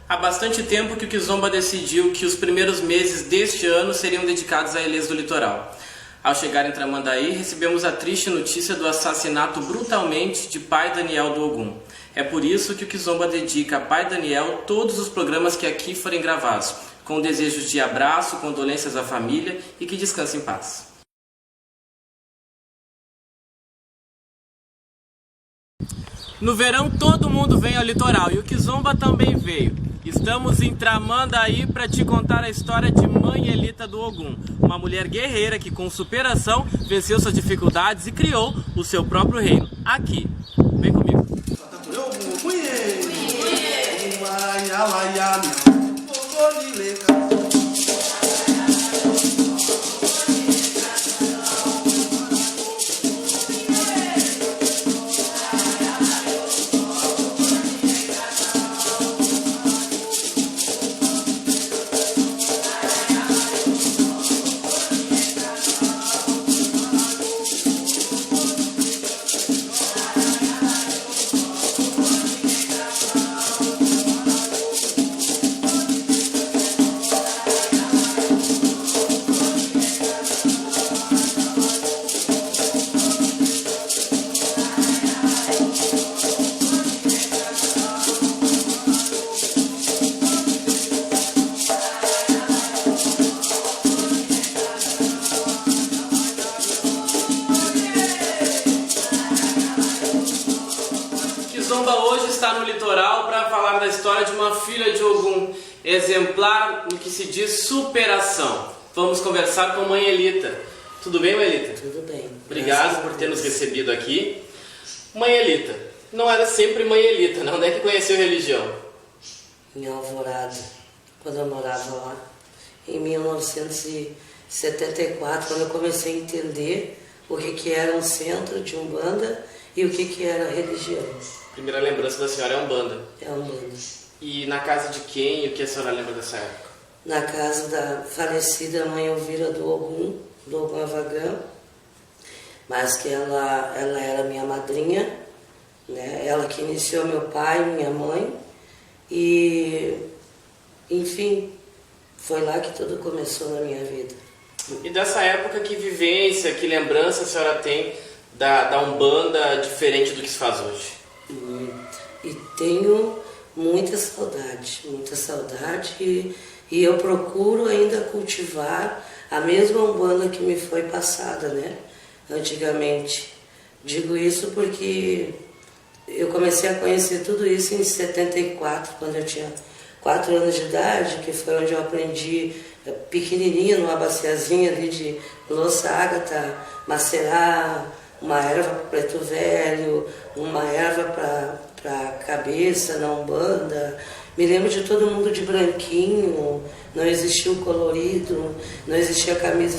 Há bastante tempo que o Kizomba decidiu que os primeiros meses deste ano seriam dedicados a Ilês do Litoral. Ao chegar em Tramandaí, recebemos a triste notícia do assassinato brutalmente de Pai Daniel do Ogum. É por isso que o Kizomba dedica a Pai Daniel todos os programas que aqui forem gravados, com desejos de abraço, condolências à família e que descanse em paz. No verão todo mundo vem ao litoral e o Kizomba também veio. Estamos em Tramandaí para te contar a história de Mãe Elita do Ogum, uma mulher guerreira que com superação venceu suas dificuldades e criou o seu próprio reino. Aqui, vem comigo. Kizomba hoje está no litoral para falar da história de uma filha de Ogum, exemplar no que se diz superação. Vamos conversar com Mãe Elita. Tudo bem, Mãe Elita? Tudo bem. Obrigado por ter nos recebido aqui. Mãe Elita, não era sempre Mãe Elita, não? Onde é que conheceu religião? Em Alvorada, quando eu morava lá, em 1974, quando eu comecei a entender o que era um centro de Umbanda e o que era religião. Primeira lembrança da senhora é Umbanda. É Umbanda. E na casa de quem e o que a senhora lembra dessa época? Na casa da falecida Mãe Elvira do Ogum Avagã, mas que ela era minha madrinha, né? Ela que iniciou meu pai e minha mãe, e enfim, foi lá que tudo começou na minha vida. E dessa época, que vivência, que lembrança a senhora tem da Umbanda diferente do que se faz hoje? E tenho muita saudade e eu procuro ainda cultivar a mesma Umbanda que me foi passada, né? Antigamente. Digo isso porque eu comecei a conhecer tudo isso em 74, quando eu tinha 4 anos de idade, que foi onde eu aprendi pequenininha, numa baciazinha ali de louça ágata, macerar uma erva para preto velho, uma erva para cabeça na Umbanda. Me lembro de todo mundo de branquinho, não existia o colorido, não existia camiseta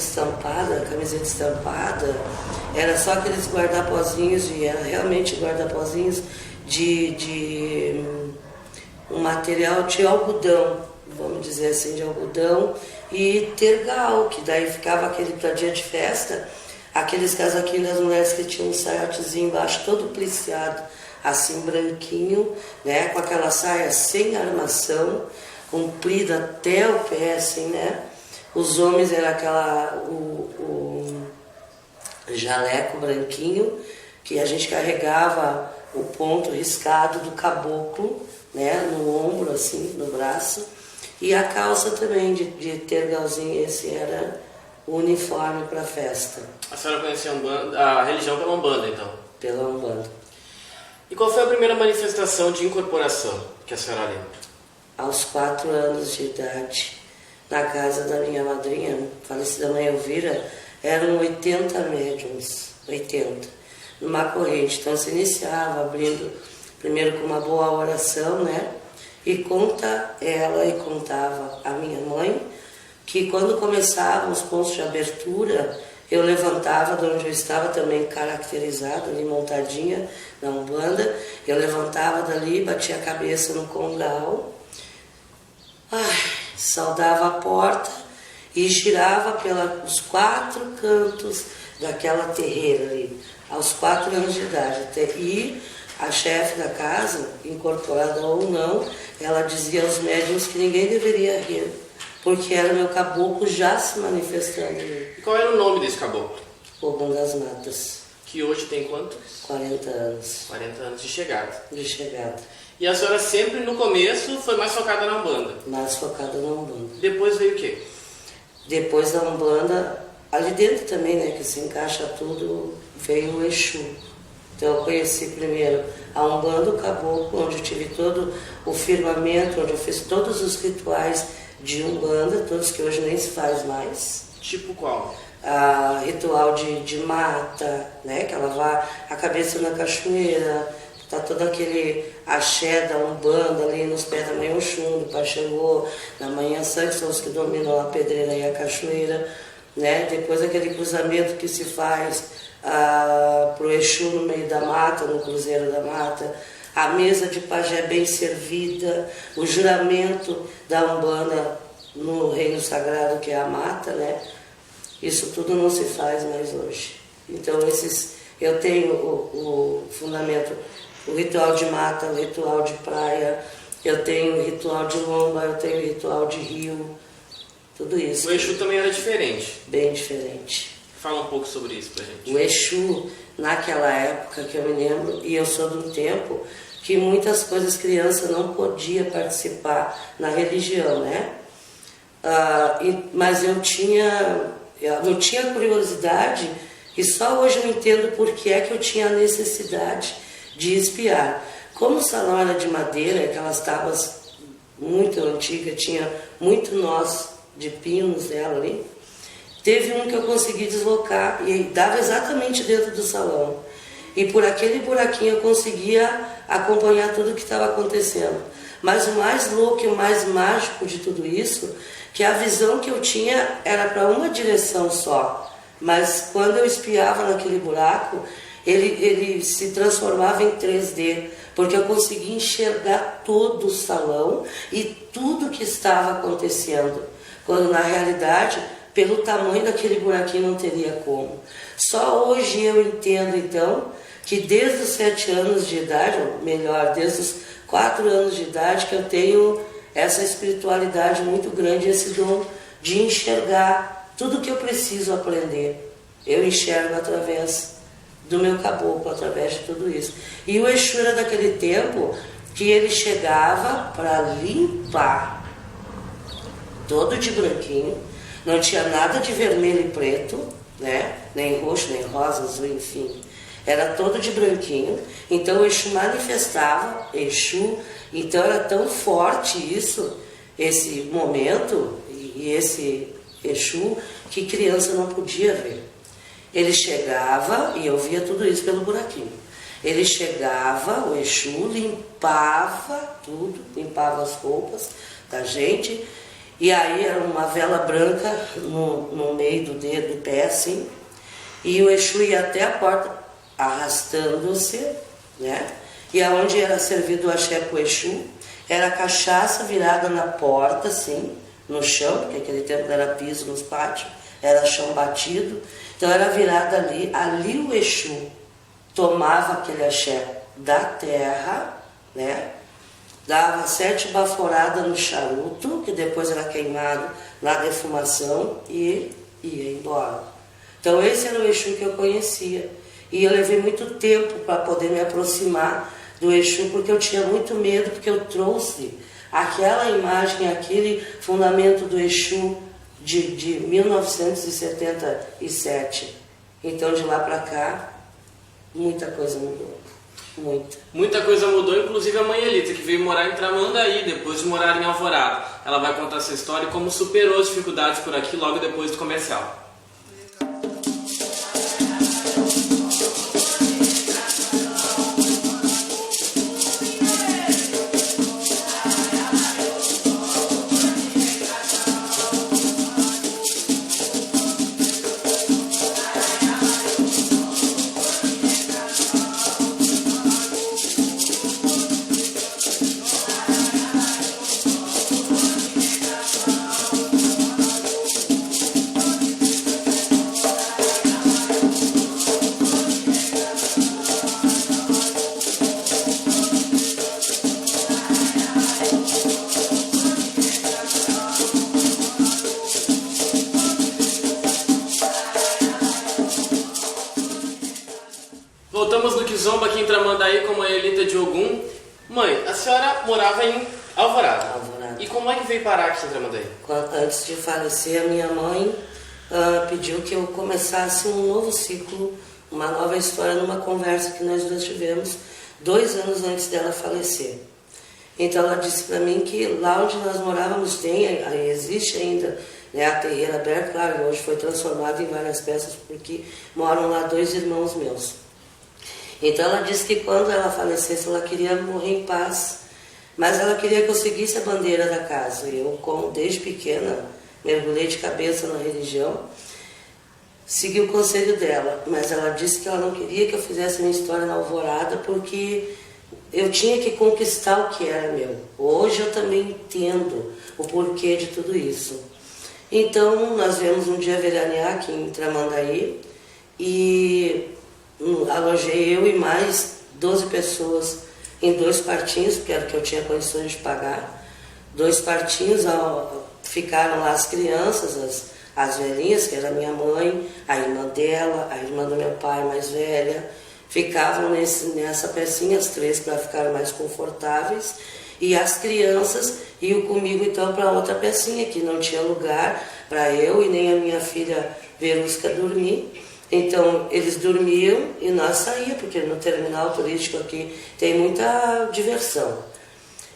estampada, era só aqueles guardapozinhos, era realmente guardapozinhos de um material de algodão, vamos dizer assim, de algodão, e tergal, que daí ficava aquele para dia de festa, aqueles casaquinhos das mulheres que tinham um saiotezinho embaixo, todo pliciado, assim branquinho, né, com aquela saia sem armação, comprida até o pé, assim, né. Os homens era o jaleco branquinho, que a gente carregava o ponto riscado do caboclo, né, no ombro, assim, no braço, e a calça também de tergalzinho. Esse era o uniforme para a festa. A senhora conhecia a religião pela Umbanda, então? Pela Umbanda. E qual foi a primeira manifestação de incorporação que a senhora lembra? Aos 4 anos de idade, na casa da minha madrinha, falecida Mãe Elvira, eram 80 médiums, 80, numa corrente. Então se iniciava abrindo primeiro com uma boa oração, né? E conta ela e contava a minha mãe que quando começavam os pontos de abertura, eu levantava de onde eu estava também caracterizada, ali montadinha na Umbanda, eu levantava dali, batia a cabeça no condal, saudava a porta e girava pelos 4 cantos daquela terreira ali, aos 4 anos de idade. E A chefe da casa, incorporada ou não, ela dizia aos médiuns que ninguém deveria rir, porque era meu caboclo já se manifestando. E qual era o nome desse caboclo? Fogão das Matas. Que hoje tem quantos? 40 anos. 40 anos de chegada. De chegada. E a senhora sempre no começo foi mais focada na Umbanda? Mais focada na Umbanda. Depois veio o quê? Depois da Umbanda, ali dentro também, né, que se encaixa tudo, veio o Exu. Então eu conheci primeiro a Umbanda, o Caboclo, onde eu tive todo o firmamento, onde eu fiz todos os rituais de Umbanda, todos que hoje nem se faz mais. Tipo qual? Ritual de mata, né, que ela vai a cabeça na cachoeira, tá todo aquele axé da Umbanda ali nos pés da Mãe Oxum, do Pai Xangô, na Manhã Sangue, são os que dominam a pedreira e a cachoeira, né? Depois aquele cruzamento que se faz pro Exu no meio da mata, no Cruzeiro da Mata, a mesa de pajé bem servida, o juramento da Umbanda no reino sagrado que é a mata, né? Isso tudo não se faz mais hoje. Então eu tenho o fundamento, o ritual de mata, o ritual de praia, eu tenho o ritual de lomba, eu tenho o ritual de rio, tudo isso. O Exu também era diferente? Bem diferente. Fala um pouco sobre isso pra gente. O Exu, naquela época que eu me lembro, e eu sou de um tempo que muitas coisas criança não podia participar na religião, né? Mas eu não tinha curiosidade, e só hoje eu entendo por que é que eu tinha a necessidade de espiar. Como o salão era de madeira, aquelas tábuas muito antigas, tinha muito nós de pinos dela ali, teve um que eu consegui deslocar e dava exatamente dentro do salão. E por aquele buraquinho eu conseguia acompanhar tudo o que estava acontecendo. Mas o mais louco e o mais mágico de tudo isso, que a visão que eu tinha era para uma direção só. Mas quando eu espiava naquele buraco, ele se transformava em 3D, porque eu conseguia enxergar todo o salão e tudo que estava acontecendo. Quando na realidade, pelo tamanho daquele buraquinho não teria como. Só hoje eu entendo então que desde os 7 anos de idade, ou melhor, desde os 4 anos de idade, que eu tenho essa espiritualidade muito grande, esse dom de enxergar tudo que eu preciso aprender. Eu enxergo através do meu caboclo, através de tudo isso. E o Exu era daquele tempo que ele chegava para limpar, todo de branquinho, não tinha nada de vermelho e preto, né? Nem roxo, nem rosa, azul, enfim. Era todo de branquinho. Então o Exu manifestava, então era tão forte isso, esse momento e esse Exu, que criança não podia ver. Ele chegava, e eu via tudo isso pelo buraquinho. Ele chegava, o Exu limpava tudo, limpava as roupas da gente, e aí era uma vela branca no meio do dedo, do pé assim, e o Exu ia até a porta arrastando-se, né? E aonde era servido o axé com o Exu, era cachaça virada na porta, assim, no chão, porque aquele tempo não era piso nos pátios, era chão batido, então era virada ali o Exu tomava aquele axé da terra, né? Dava 7 baforadas no charuto, que depois era queimado na defumação e ia embora. Então esse era o Exu que eu conhecia. E eu levei muito tempo para poder me aproximar do Exu, porque eu tinha muito medo, porque eu trouxe aquela imagem, aquele fundamento do Exu de 1977. Então de lá para cá, muita coisa mudou. Muita coisa mudou, inclusive a mãe Elita, que veio morar em Tramandaí, depois de morar em Alvorada. Ela vai contar essa história e como superou as dificuldades por aqui logo depois do comercial. Kizomba aqui em Tramandaí com a mãe Elita de Ogum. Mãe, a senhora morava em Alvorada. Alvorada. E como é que veio parar aqui em Tramandaí? Antes de falecer, a minha mãe pediu que eu começasse um novo ciclo, uma nova história, numa conversa que nós dois tivemos 2 anos antes dela falecer. Então ela disse para mim que lá onde nós morávamos existe ainda, né, a terreira aberta, claro, hoje foi transformado em várias peças porque moram lá 2 irmãos meus. Então ela disse que quando ela falecesse ela queria morrer em paz, mas ela queria que eu seguisse a bandeira da casa. Eu, como desde pequena, mergulhei de cabeça na religião, segui o conselho dela, mas ela disse que ela não queria que eu fizesse minha história na Alvorada porque eu tinha que conquistar o que era meu. Hoje eu também entendo o porquê de tudo isso. Então nós viemos um dia veranear aqui em Tramandaí e alojei eu e mais 12 pessoas em 2 quartinhos, porque era o que eu tinha condições de pagar. 2 quartinhos, ficaram lá as crianças, as velhinhas, que era a minha mãe, a irmã dela, a irmã do meu pai mais velha, ficavam nessa pecinha, as 3 para ficar mais confortáveis, e as crianças iam comigo então para outra pecinha, que não tinha lugar para eu e nem a minha filha Verusca dormir. Então eles dormiam e nós saíamos, porque no terminal turístico aqui tem muita diversão.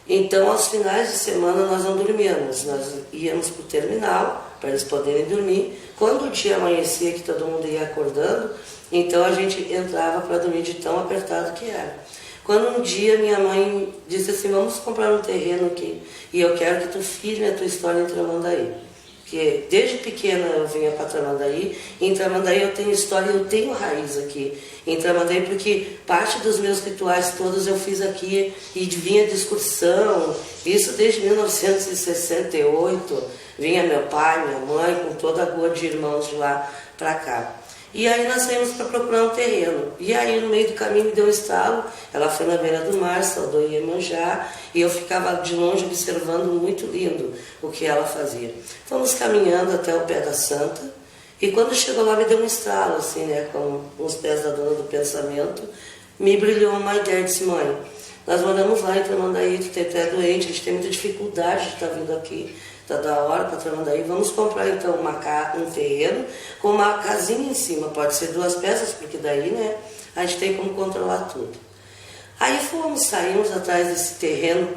Então aos finais de semana nós não dormíamos, nós íamos para o terminal para eles poderem dormir. Quando o dia amanhecia, que todo mundo ia acordando, então a gente entrava para dormir de tão apertado que era. Quando um dia minha mãe disse assim, vamos comprar um terreno aqui e eu quero que tu firme a tua história em Tramandaí. Porque desde pequena eu vinha para Tramandaí, e em Tramandaí eu tenho história, eu tenho raiz aqui em Tramandaí, porque parte dos meus rituais todos eu fiz aqui e vinha de excursão, isso desde 1968, vinha meu pai, minha mãe, com toda a rua de irmãos de lá para cá. E aí nós saímos para procurar um terreno. E aí no meio do caminho me deu um estalo, ela foi na beira do mar, saudou Iemanjá, e eu ficava de longe observando, muito lindo o que ela fazia. Fomos caminhando até o pé da Santa, e quando chegou lá me deu um estalo, assim, né, com os pés da dona do pensamento, me brilhou uma ideia, disse, mãe, nós moramos lá em Tramandaí, tu é doente, a gente tem muita dificuldade de estar vindo aqui, está da hora para Tramandaí, vamos comprar então um terreno com uma casinha em cima, pode ser 2 peças, porque daí, né, a gente tem como controlar tudo. Aí saímos atrás desse terreno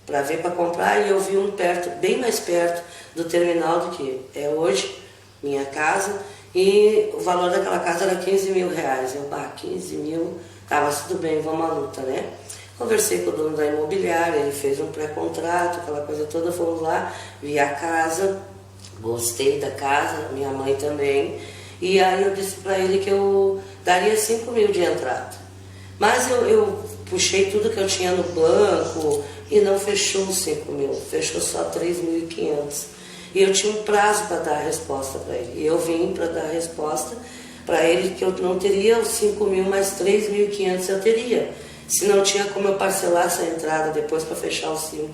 para ver, para comprar, e eu vi um bem mais perto do terminal do que é hoje, minha casa, e o valor daquela casa era 15 mil reais. Eu, 15 mil, tá, mas tudo bem, vamos à luta, né? Conversei com o dono da imobiliária, ele fez um pré-contrato, aquela coisa toda, fomos lá, vi a casa, gostei da casa, minha mãe também, e aí eu disse para ele que eu daria 5 mil de entrada. Mas eu puxei tudo que eu tinha no banco e não fechou os 5 mil, fechou só 3.500. E eu tinha um prazo para dar a resposta para ele, e eu vim para dar a resposta para ele que eu não teria os 5 mil, mas 3.500 eu teria. Se não tinha como eu parcelar essa entrada depois para fechar os 5.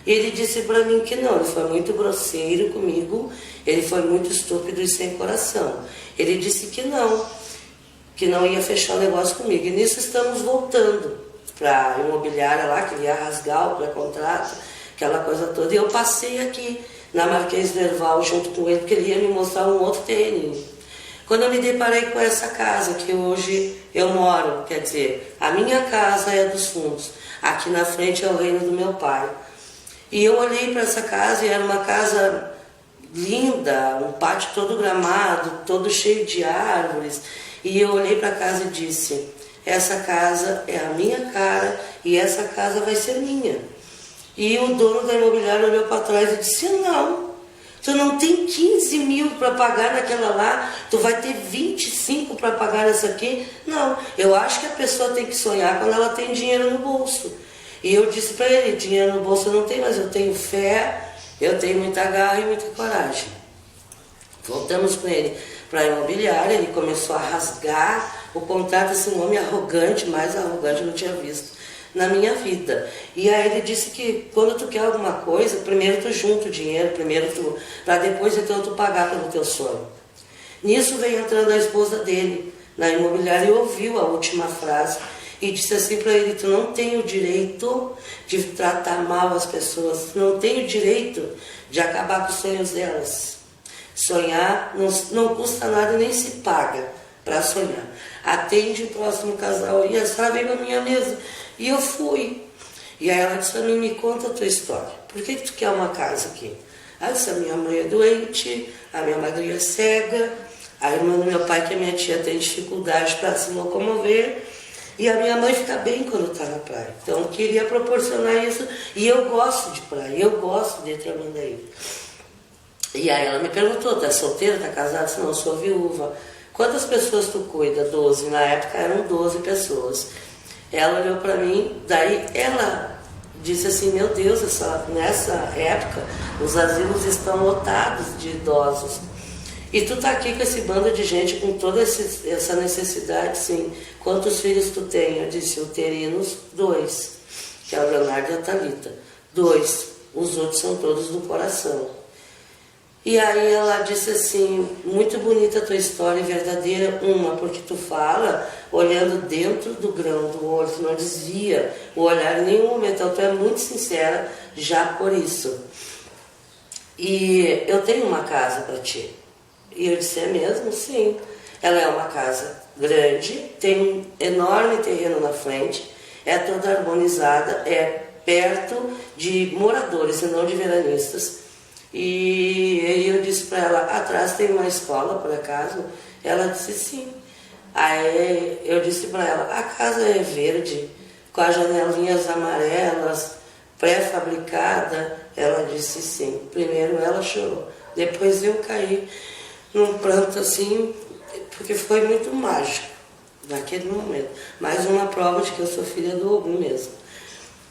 E ele disse para mim que não, ele foi muito grosseiro comigo, ele foi muito estúpido e sem coração. Ele disse que não ia fechar o negócio comigo. E nisso estamos voltando para a imobiliária lá, que ele ia rasgar o pré-contrato, aquela coisa toda. E eu passei aqui na Marquês do Herval junto com ele, porque ele ia me mostrar um outro terreninho. Quando eu me deparei com essa casa que hoje eu moro, quer dizer, a minha casa é dos fundos, aqui na frente é o reino do meu pai. E eu olhei para essa casa e era uma casa linda, um pátio todo gramado, todo cheio de árvores. E eu olhei para a casa e disse, essa casa é a minha cara e essa casa vai ser minha. E o dono da imobiliária olhou para trás e disse, não. Tu não tem 15 mil para pagar naquela lá, tu vai ter 25 para pagar nessa aqui? Não, eu acho que a pessoa tem que sonhar quando ela tem dinheiro no bolso. E eu disse para ele, dinheiro no bolso eu não tenho, mas eu tenho fé, eu tenho muita garra e muita coragem. Voltamos com ele para a imobiliária, ele começou a rasgar o contrato, assim, um homem arrogante, mais arrogante eu não tinha visto na minha vida. E aí ele disse que quando tu quer alguma coisa, primeiro tu junta o dinheiro, para depois então tu pagar pelo teu sonho. Nisso veio entrando a esposa dele na imobiliária e ouviu a última frase e disse assim para ele: tu não tem o direito de tratar mal as pessoas, tu não tem o direito de acabar com os sonhos delas. Sonhar não custa nada, nem se paga para sonhar. Atende o próximo casal. E a senhora veio na minha mesa. E eu fui. E aí ela disse a mim: me conta a tua história. Por que tu quer uma casa aqui? Ela disse: a minha mãe é doente, a minha madrinha é cega, a irmã do meu pai, que é minha tia, tem dificuldade para se locomover, e a minha mãe fica bem quando está na praia. Então eu queria proporcionar isso. E eu gosto de praia, eu gosto de Tramandaí. E aí ela me perguntou: tá solteira, tá casada? Eu disse: não, eu sou viúva. Quantas pessoas tu cuida? 12. Na época eram 12 pessoas. Ela olhou para mim, daí ela disse assim: meu Deus, nessa época os asilos estão lotados de idosos. E tu tá aqui com esse bando de gente, com toda essa necessidade, sim. Quantos filhos tu tem? Eu disse: uterinos, 2, que é o Leonardo e a Thalita. 2. Os outros são todos do coração. E aí ela disse assim: muito bonita a tua história, verdadeira. Porque tu fala olhando dentro do grão do olho, tu não desvia o olhar em nenhum momento. Então tu é muito sincera já por isso. E eu tenho uma casa para ti. E eu disse: é mesmo? Sim. Ela é uma casa grande, tem um enorme terreno na frente, é toda harmonizada, é perto de moradores e não de veranistas. E eu disse para ela: atrás tem uma escola, por acaso? Ela disse: sim. Aí eu disse para ela: a casa é verde, com as janelinhas amarelas, pré-fabricada? Ela disse: sim. Primeiro ela chorou, depois eu caí num pranto assim, porque foi muito mágico naquele momento. Mais uma prova de que eu sou filha do Ogum mesmo.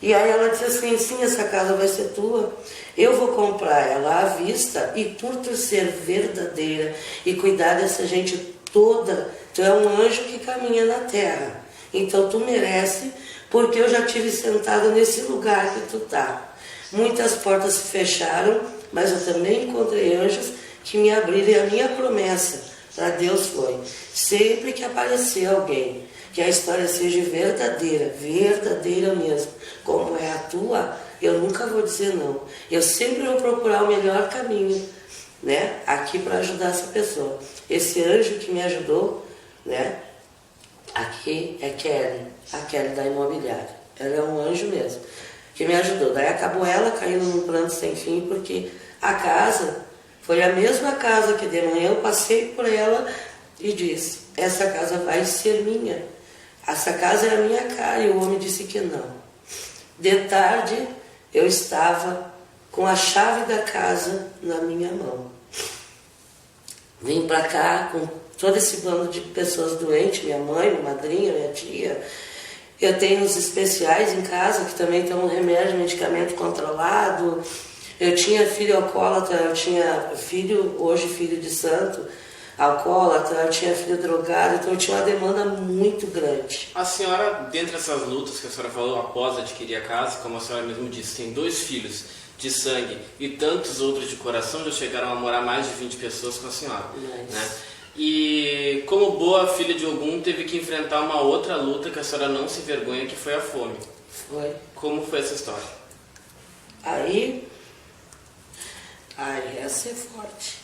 E aí ela disse assim: sim, essa casa vai ser tua, eu vou comprar ela à vista, e por tu ser verdadeira e cuidar dessa gente toda, tu é um anjo que caminha na terra. Então tu merece, porque eu já tive sentado nesse lugar que tu tá. Muitas portas se fecharam, mas eu também encontrei anjos que me abriram, e a minha promessa para Deus foi: sempre que aparecer alguém, que a história seja verdadeira, verdadeira mesmo, como é a tua, eu nunca vou dizer não. Eu sempre vou procurar o melhor caminho, né, aqui para ajudar essa pessoa. Esse anjo que me ajudou, né, aqui é Kelly, a Kelly da imobiliária. Ela é um anjo mesmo, que me ajudou. Daí acabou ela caindo num pranto sem fim, porque a casa foi a mesma casa que de manhã eu passei por ela e disse: essa casa vai ser minha. Essa casa é a minha cara. E o homem disse que não. De tarde, eu estava com a chave da casa na minha mão. Vim para cá com todo esse bando de pessoas doentes, minha mãe, minha madrinha, minha tia. Eu tenho os especiais em casa, que também tomam remédio, medicamento controlado. Eu tinha filho alcoólatra, eu tinha filho, hoje filho de santo, alcoólatra, eu tinha filho drogado, então eu tinha uma demanda muito grande. A senhora, dentre essas lutas que a senhora falou após adquirir a casa, como a senhora mesmo disse, tem 2 filhos de sangue e tantos outros de coração, já chegaram a morar mais de 20 pessoas com a senhora. Né? E como boa filha de Ogum, teve que enfrentar uma outra luta que a senhora não se envergonha, que foi a fome. Foi. Como foi essa história? Aí essa é forte.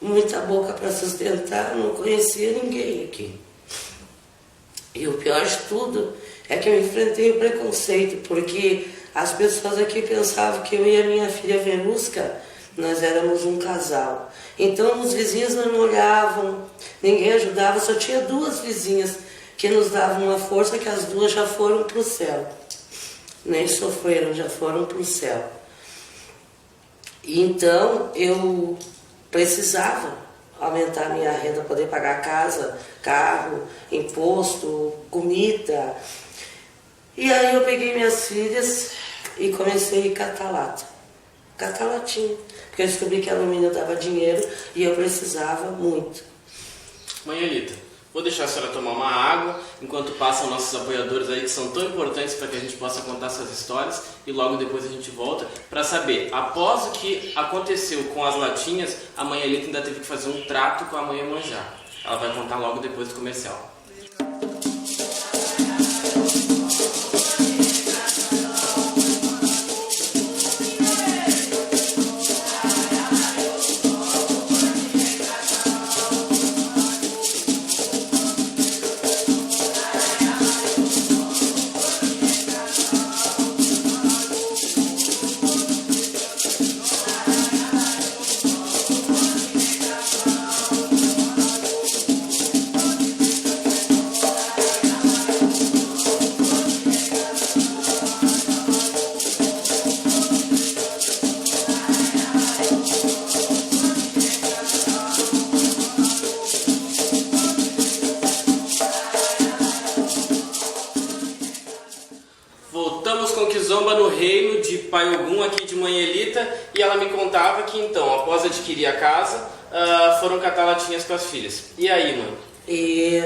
Muita boca para sustentar, não conhecia ninguém aqui. E o pior de tudo é que eu enfrentei o preconceito, porque as pessoas aqui pensavam que eu e a minha filha Venusca, nós éramos um casal. Então os vizinhos não olhavam, ninguém ajudava, só tinha 2 vizinhas que nos davam uma força, que as 2 já foram para o céu. Nem sofreram, já foram para o céu. Então eu precisava aumentar minha renda, poder pagar casa, carro, imposto, comida. E aí eu peguei minhas filhas e comecei a catar lata. Catar latinha. Porque eu descobri que a alumínio dava dinheiro e eu precisava muito. Mãe Elita, vou deixar a senhora tomar uma água, enquanto passam nossos apoiadores aí, que são tão importantes para que a gente possa contar essas histórias, e logo depois a gente volta para saber, após o que aconteceu com as latinhas, a mãe Elita ainda teve que fazer um trato com a mãe Iemanjá. Ela vai contar logo depois do comercial. Voltamos com Kizomba no reino de Pai Ogum, aqui de Mãe Elita, e ela me contava que então, após adquirir a casa, foram catar latinhas para as filhas. E aí, mãe? E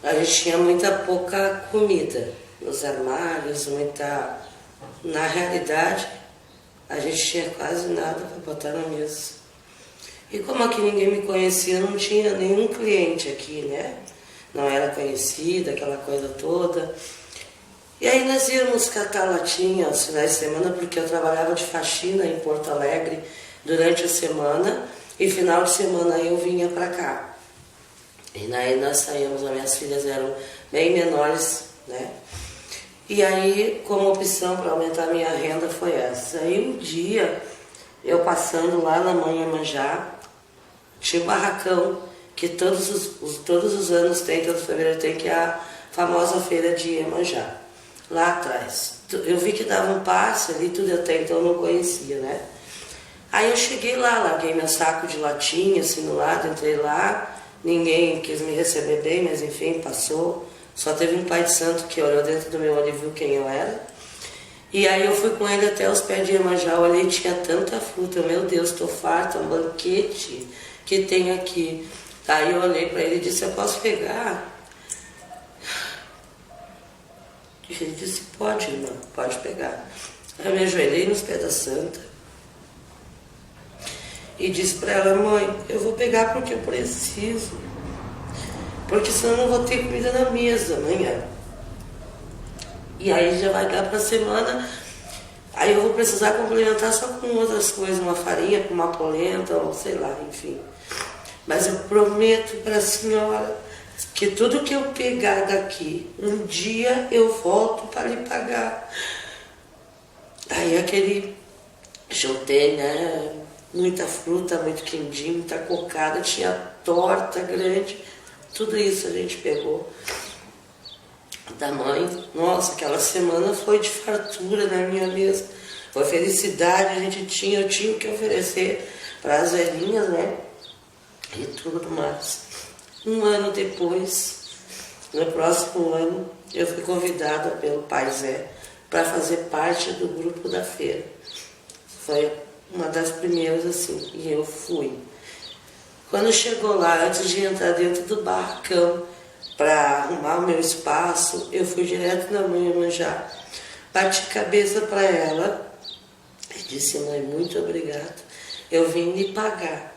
a gente tinha muita pouca comida nos armários, muita... Na realidade, a gente tinha quase nada para botar na mesa. E como aqui ninguém me conhecia, não tinha nenhum cliente aqui, né? Não era conhecida, aquela coisa toda. E aí nós íamos catar latinha aos finais de semana, porque eu trabalhava de faxina em Porto Alegre durante a semana, e final de semana eu vinha para cá. E aí nós saímos, as minhas filhas eram bem menores, né? E aí, como opção para aumentar a minha renda foi essa. Aí um dia, eu passando lá na Mãe Iemanjá, tinha um barracão que todos os anos tem, todo fevereiro tem, que é a famosa feira de Iemanjá. Lá atrás. Eu vi que dava um passe ali, tudo até então eu não conhecia, né? Aí eu cheguei lá, larguei meu saco de latinha assim no lado, entrei lá, ninguém quis me receber bem, mas enfim, passou. Só teve um pai de santo que olhou dentro do meu olho e viu quem eu era. E aí eu fui com ele até os pés de Iemanjá, olhei, tinha tanta fruta, meu Deus, estou farta, um banquete que tem aqui. Aí eu olhei para ele e disse, eu posso pegar? Ele disse, pode, irmã, pode pegar. Aí eu me ajoelhei nos pés da santa e disse para ela, mãe, eu vou pegar porque eu preciso, porque senão eu não vou ter comida na mesa amanhã. E aí já vai dar para a semana, aí eu vou precisar complementar só com outras coisas, uma farinha, com uma polenta, ou sei lá, enfim. Mas eu prometo para a senhora que tudo que eu pegar daqui, um dia eu volto para lhe pagar. Aí aquele juntei, né? Muita fruta, muito quindim, muita cocada, tinha torta grande, tudo isso a gente pegou da mãe. Nossa, aquela semana foi de fartura na minha mesa, foi felicidade, eu tinha o que oferecer para as velhinhas, né? E tudo mais. Um ano depois, no próximo ano, eu fui convidada pelo Pai Zé para fazer parte do grupo da feira. Foi uma das primeiras assim, e eu fui. Quando chegou lá, antes de entrar dentro do barracão para arrumar o meu espaço, eu fui direto na Mãe Iemanjá, bati cabeça para ela e disse, mãe, muito obrigada, eu vim lhe pagar.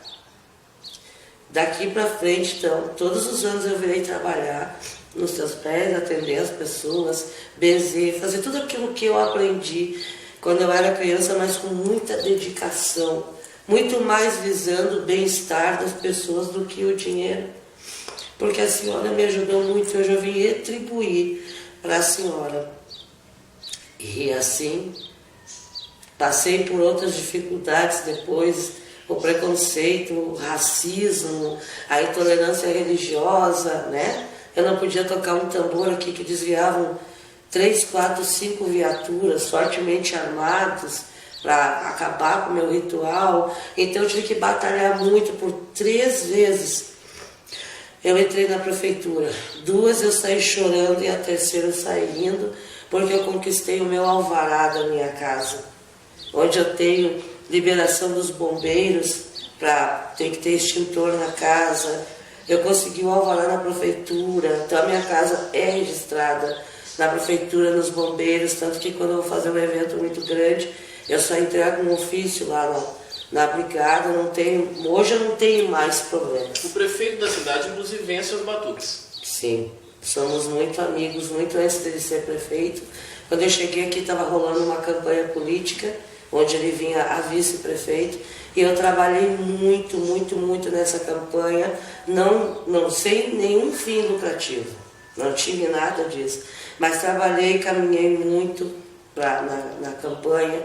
Daqui para frente, então, todos os anos eu virei trabalhar nos seus pés, atender as pessoas, benzer, fazer tudo aquilo que eu aprendi quando eu era criança, mas com muita dedicação, muito mais visando o bem-estar das pessoas do que o dinheiro. Porque a senhora me ajudou muito, hoje eu vim retribuir para a senhora. E assim, passei por outras dificuldades depois, o preconceito, o racismo, a intolerância religiosa, né? Eu não podia tocar um tambor aqui que desviavam 3, 4, 5 viaturas fortemente armados para acabar com o meu ritual. Então eu tive que batalhar muito por 3 vezes. Eu entrei na prefeitura, 2 eu saí chorando e a 3ª eu saí rindo, porque eu conquistei o meu alvará da minha casa, onde eu tenho liberação dos bombeiros, tem que ter extintor na casa. Eu consegui o alvará na prefeitura, então a minha casa é registrada na prefeitura, nos bombeiros, tanto que quando eu vou fazer um evento muito grande, eu só entrego um ofício lá na brigada, não tenho, hoje eu não tenho mais problemas. O prefeito da cidade, inclusive, vem a seus batuques. Sim, somos muito amigos, muito antes dele ser prefeito. Quando eu cheguei aqui estava rolando uma campanha política, onde ele vinha a vice-prefeito, e eu trabalhei muito nessa campanha, não sem nenhum fim lucrativo, não tive nada disso, mas trabalhei, caminhei muito na campanha,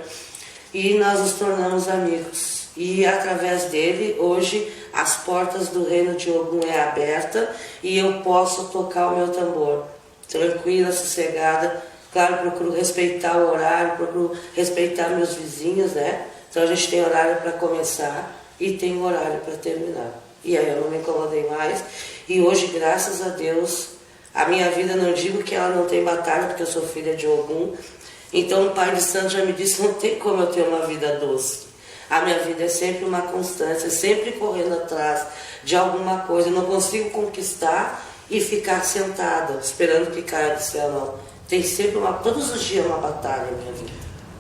e nós nos tornamos amigos. E através dele, hoje, as portas do reino de Ogum é aberta e eu posso tocar o meu tambor, tranquila, sossegada. Claro, procuro respeitar o horário, procuro respeitar meus vizinhos, né? Então a gente tem horário para começar e tem horário para terminar. E aí eu não me incomodei mais. E hoje, graças a Deus, a minha vida, não digo que ela não tem batalha, porque eu sou filha de Ogum. Então o Pai de Santo já me disse, não tem como eu ter uma vida doce. A minha vida é sempre uma constância, sempre correndo atrás de alguma coisa. Eu não consigo conquistar e ficar sentada, esperando que caia do céu, não. Tem sempre todos os dias uma batalha na minha vida.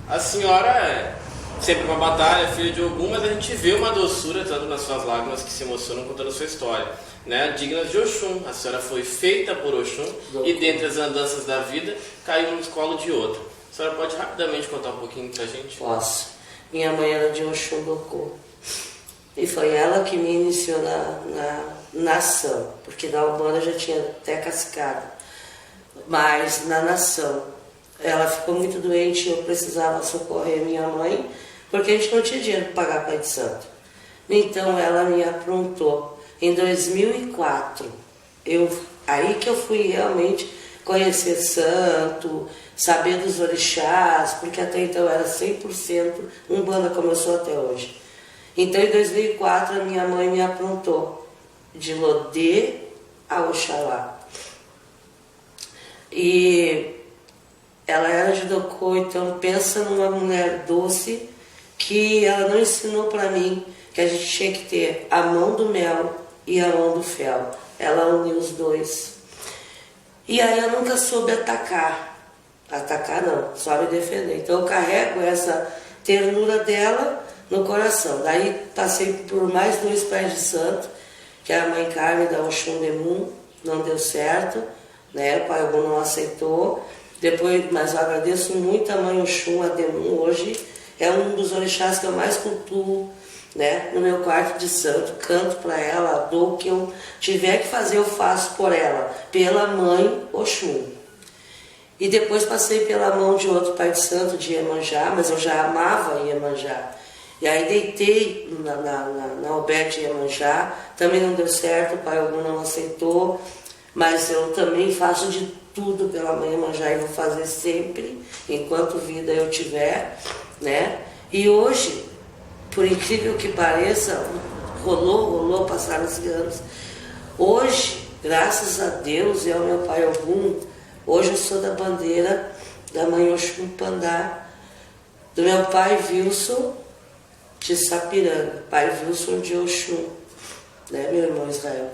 A senhora é sempre uma batalha, filha de Ogum, mas a gente vê uma doçura tanto nas suas lágrimas que se emocionam contando a sua história, né? Dignas de Oxum. A senhora foi feita por Oxum e dentre as andanças da vida caiu no colo de outro. A senhora pode rapidamente contar um pouquinho pra gente? Posso. Minha mãe era de Oxum Docô. E foi ela que me iniciou na nação, porque na Umbanda já tinha até cascada. Mas na nação, ela ficou muito doente e eu precisava socorrer minha mãe, porque a gente não tinha dinheiro para pagar Pai de Santo. Então ela me aprontou. Em 2004, aí que eu fui realmente conhecer santo, saber dos orixás, porque até então era 100% Umbanda, como eu sou até hoje. Então em 2004 a minha mãe me aprontou de Lodê a Oxalá. E ela era de Docô, então pensa numa mulher doce que ela não ensinou para mim que a gente tinha que ter a mão do mel e a mão do fel. Ela uniu os dois. E aí eu nunca soube atacar não, só me defender. Então eu carrego essa ternura dela no coração. Daí passei por mais 2 pais de santo, que é a mãe Carmen da Oxum Demum, não deu certo, né? O pai Ogum não aceitou. Depois, mas eu agradeço muito a mãe Oxum, a Demum, hoje é um dos orixás que eu mais cultuo, né? No meu quarto de santo, canto para ela, dou o que eu tiver que fazer, eu faço por ela, pela mãe Oxum. E depois passei pela mão de outro pai de santo, de Iemanjá, mas eu já amava Iemanjá. E aí deitei na albergue de Iemanjá, também não deu certo, o pai Ogum não aceitou, mas eu também faço de tudo pela mãe Iemanjá e vou fazer sempre, enquanto vida eu tiver, né? E hoje, por incrível que pareça, rolou, passaram-se anos. Hoje, graças a Deus e ao meu pai Ogum, hoje eu sou da bandeira da mãe Oxum Pandá, do meu pai Wilson de Sapiranga, pai Wilson de Oxum, né, meu irmão Israel?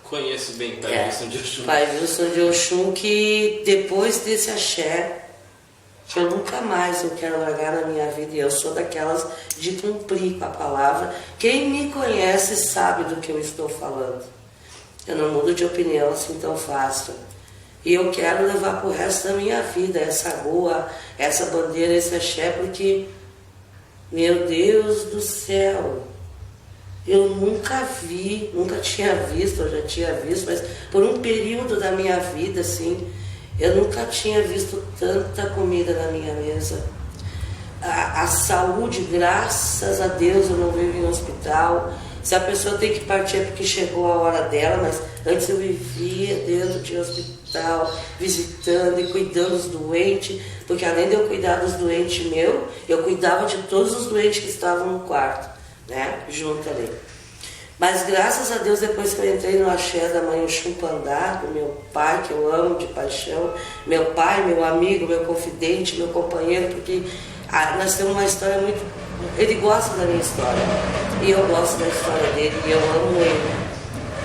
Conheço bem o pai Wilson de Oxum. Pai Wilson de Oxum, que depois desse axé, que eu nunca mais eu quero largar na minha vida, e eu sou daquelas de cumprir com a palavra. Quem me conhece sabe do que eu estou falando. Eu não mudo de opinião assim tão fácil. E eu quero levar para o resto da minha vida essa goa, essa bandeira, esse axé, porque, meu Deus do céu, eu nunca tinha visto, eu já tinha visto, mas por um período da minha vida, assim, eu nunca tinha visto tanta comida na minha mesa. A saúde, graças a Deus, eu não vivo em hospital. Se a pessoa tem que partir é porque chegou a hora dela, mas antes eu vivia dentro de hospital, visitando e cuidando dos doentes, porque além de eu cuidar dos doentes meus, eu cuidava de todos os doentes que estavam no quarto, né, junto ali. Mas graças a Deus, depois que eu entrei no axé da mãe Oxum Pandá, do meu pai, que eu amo de paixão, meu pai, meu amigo, meu confidente, meu companheiro, porque nós temos uma história muito... Ele gosta da minha história, e eu gosto da história dele, e eu amo ele.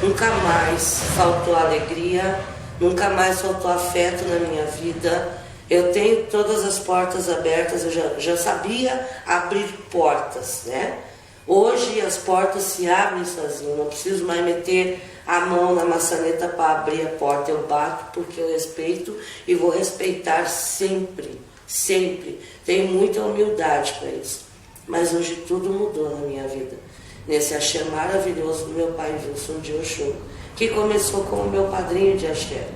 Nunca mais faltou alegria, nunca mais faltou afeto na minha vida. Eu tenho todas as portas abertas, eu já sabia abrir portas, né? Hoje as portas se abrem sozinhas, não preciso mais meter a mão na maçaneta para abrir a porta. Eu bato porque eu respeito e vou respeitar sempre, sempre. Tenho muita humildade para isso. Mas hoje tudo mudou na minha vida. Nesse axé maravilhoso do meu pai Wilson de Oxum, que começou como meu padrinho de axé.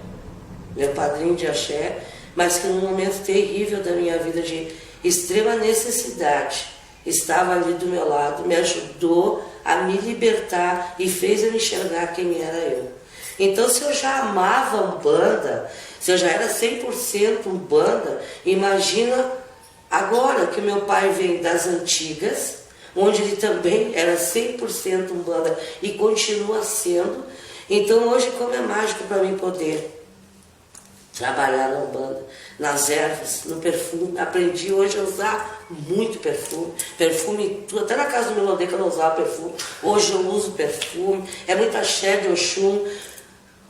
Meu padrinho de axé, mas que num momento terrível da minha vida de extrema necessidade, estava ali do meu lado, me ajudou a me libertar e fez eu enxergar quem era eu. Então, se eu já amava Umbanda, se eu já era 100% Umbanda, imagina agora que meu pai vem das antigas, onde ele também era 100% Umbanda e continua sendo. Então, hoje, como é mágico para mim poder trabalhar na Umbanda, nas ervas, no perfume. Aprendi hoje a usar muito perfume. Perfume, até na casa do meu Melodê que eu não usava perfume. Hoje eu uso perfume. É muito axé de Oxum.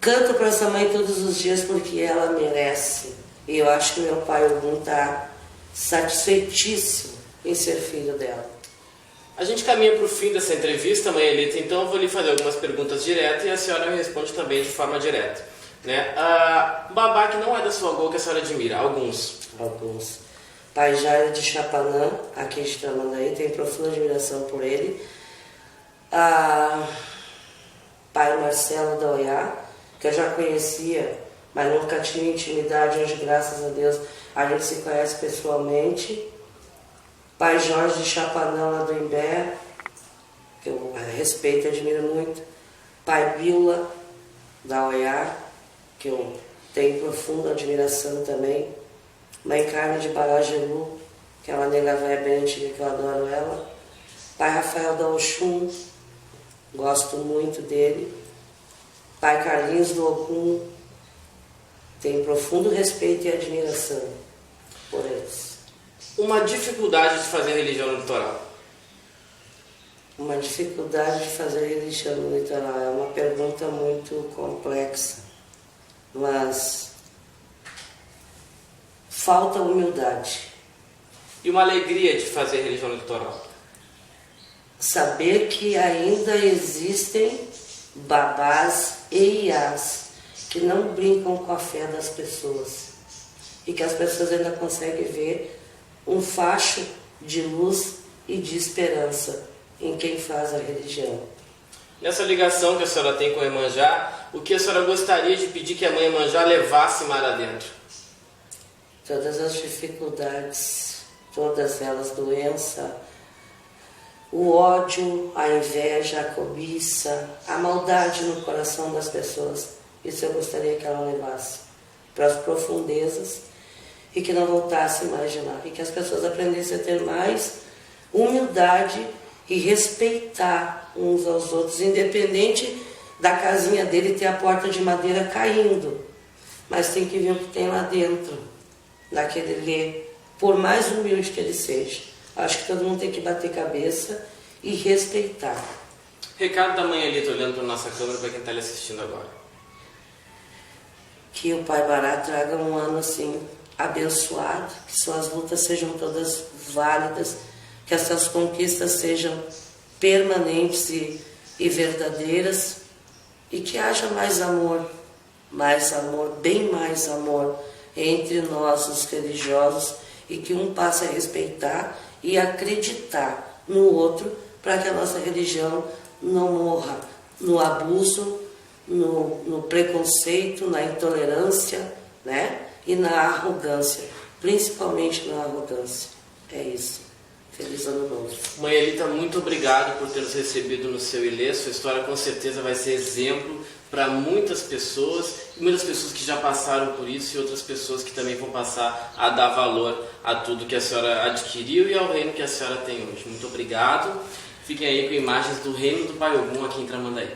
Canto para essa mãe todos os dias porque ela merece. E eu acho que meu pai Ogum está satisfeitíssimo em ser filho dela. A gente caminha para o fim dessa entrevista, Mãe Elita, então eu vou lhe fazer algumas perguntas diretas e a senhora me responde também de forma direta. Né? Babá que não é da sua Gol, que a senhora admira, alguns. Pai Jairo de Chapanã, aqui de Tramandaí, tenho profunda admiração por ele. Pai Marcelo da Oiá, que eu já conhecia, mas nunca tive intimidade, hoje graças a Deus a gente se conhece pessoalmente. Pai Jorge de Chapanã, lá do Imbé, que eu respeito e admiro muito. Pai Bila da Oiá, que eu tenho profunda admiração também. Mãe Carmen de Barajelu, que é uma nega velha bem antiga, que eu adoro ela. Pai Rafael da Oxum, gosto muito dele. Pai Carlinhos do Ogum, tenho profundo respeito e admiração por eles. Uma dificuldade de fazer religião no litoral? Uma dificuldade de fazer religião no litoral é uma pergunta muito complexa. Mas falta humildade. E uma alegria de fazer religião no litoral? Saber que ainda existem babás e iás que não brincam com a fé das pessoas e que as pessoas ainda conseguem ver um facho de luz e de esperança em quem faz a religião. Nessa ligação que a senhora tem com a Iemanjá, o que a senhora gostaria de pedir que a mãe Iemanjá levasse mar adentro? Todas as dificuldades, todas elas, doença, o ódio, a inveja, a cobiça, a maldade no coração das pessoas. Isso eu gostaria que ela levasse para as profundezas e que não voltasse mais de lá. E que as pessoas aprendessem a ter mais humildade e respeitar uns aos outros, independente da casinha dele ter a porta de madeira caindo. Mas tem que ver o que tem lá dentro, daquele lê, por mais humilde que ele seja. Acho que todo mundo tem que bater cabeça e respeitar. Recado da Mãe Elita olhando para a nossa câmera para quem está lhe assistindo agora. Que o Pai Bará traga um ano assim abençoado, que suas lutas sejam todas válidas, que essas conquistas sejam permanentes e verdadeiras e que haja mais amor, bem mais amor entre nós, os religiosos, e que um passe a respeitar e acreditar no outro para que a nossa religião não morra no abuso, no preconceito, na intolerância, né? E na arrogância, principalmente na arrogância. É isso. Feliz Ano Novo. Mãe Elita, muito obrigado por ter nos recebido no seu Ilê. Sua história com certeza vai ser exemplo para muitas pessoas que já passaram por isso e outras pessoas que também vão passar a dar valor a tudo que a senhora adquiriu e ao reino que a senhora tem hoje. Muito obrigado. Fiquem aí com imagens do reino do Pai Ogum aqui em Tramandaí.